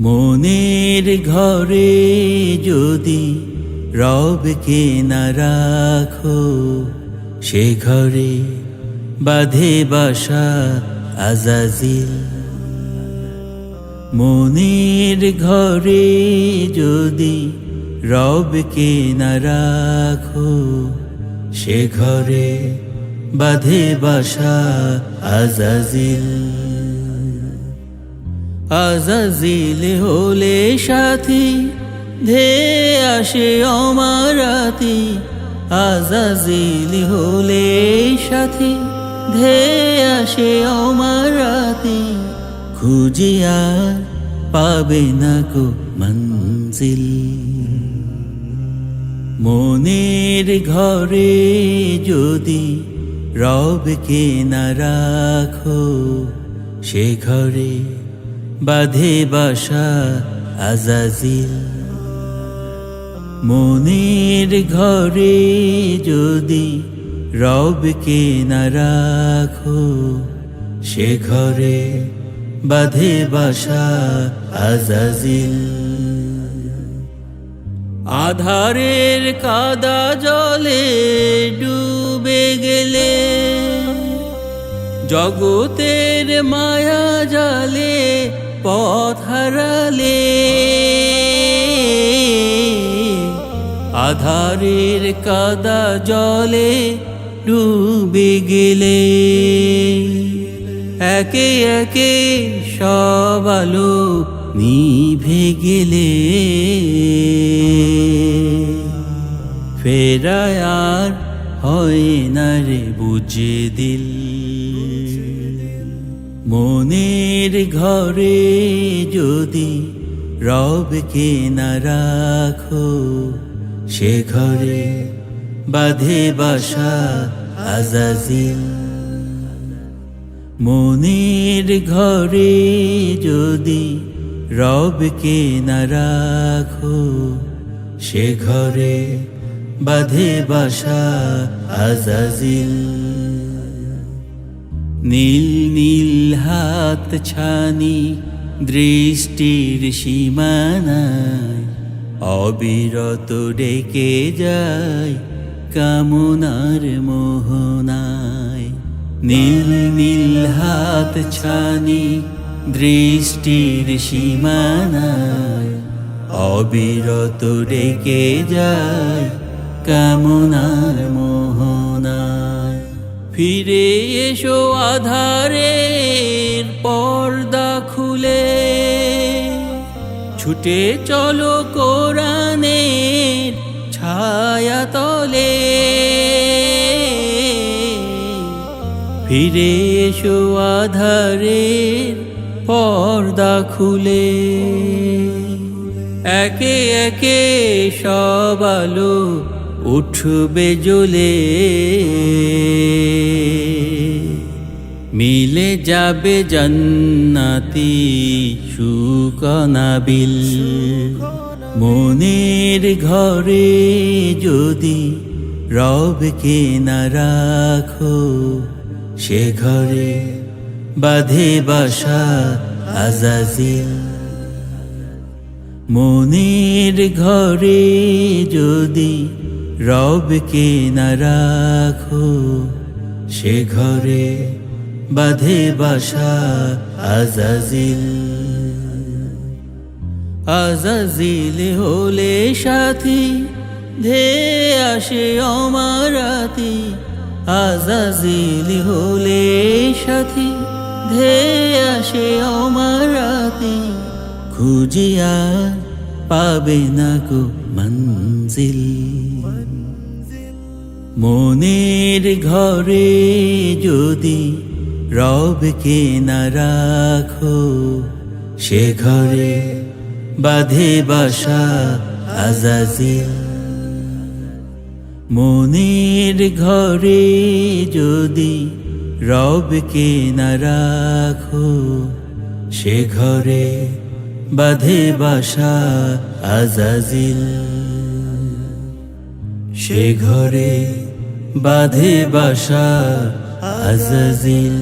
মনের ঘরে যদি রবকে না রাখো, সে ঘরে বাঁধে বাসা আজাজিল। মনের ঘরে যদি রবকে না রাখো, সে ঘরে বাঁধে বাসা আজাজিল। আজাজিল হলে সাথী ধেয়ে আসে অমারাতি, আজাজিল হলে সাথী ধেয়ে আসে অমারাতি। খুঁজে আর পাবে না কো মঞ্জিল। মনের ঘরে যদি রবকে না রাখো, সে ঘরে বাঁধে বাসা আজাজিল। মনের ঘরে যদি রবকে না রাখো, সে ঘরে বাঁধে বাসা আজাজিল। আধারের কাদা জলে ডুবে গেলে, জগতের মায়া জালে পথ হারালে। আধারের কাদা জলে ডুবে গেলে, একে একে সব আলো নিভে গেলে। ফেরায় আর হয় না রে বুঝে দিল। মনের ঘরে যদি রবকে না রাখো, সে ঘরে বাঁধে বাসা আজাজিল। মনের ঘরে যদি রবকে না রাখো, সে ঘরে বাঁধে বাসা আজাজিল। নীল নীল হাত ছানি দৃষ্টির সীমানায়, অবিরত ডেকে যায় কামনার মোহনায়। নীল নীল হাত ছানি দৃষ্টির সীমানায়, অবিরত ডেকে যায় কামনার মোহনায়। ফিরে এসো আধারের পর্দা খুলে, ছুটে চলো কোরআনের ছায়া তলে। ফিরে এসো আধারের পর্দা খুলে, একে একে সব আলো উঠবে জ্বলে। মিলে যাবে জান্নাতি সুকনাবিল। মনের ঘরে যদি রবকে না রাখো, সে ঘরে বাঁধে বাসা আজাজিল। মনের ঘরে যদি রবকে না রাখো, সে ঘরে বাঁধে বাসা আজাজিল। আজাজিল হলে সাথী ধেয়ে আসে অমারাতি, আজাজিল হলে সাথী ধেয়ে আসে অমারাতি। খুঁজে আর পাবে না কো মঞ্জিল। মনের ঘরে যদি রবকে না রাখো, সে ঘরে বাঁধে বাসা আজাজিল। মনের ঘরে যদি রবকে না রাখো, সে ঘরে বাঁধে বাসা আজাজিল। সে ঘরে বাঁধে বাসা আজাজিল।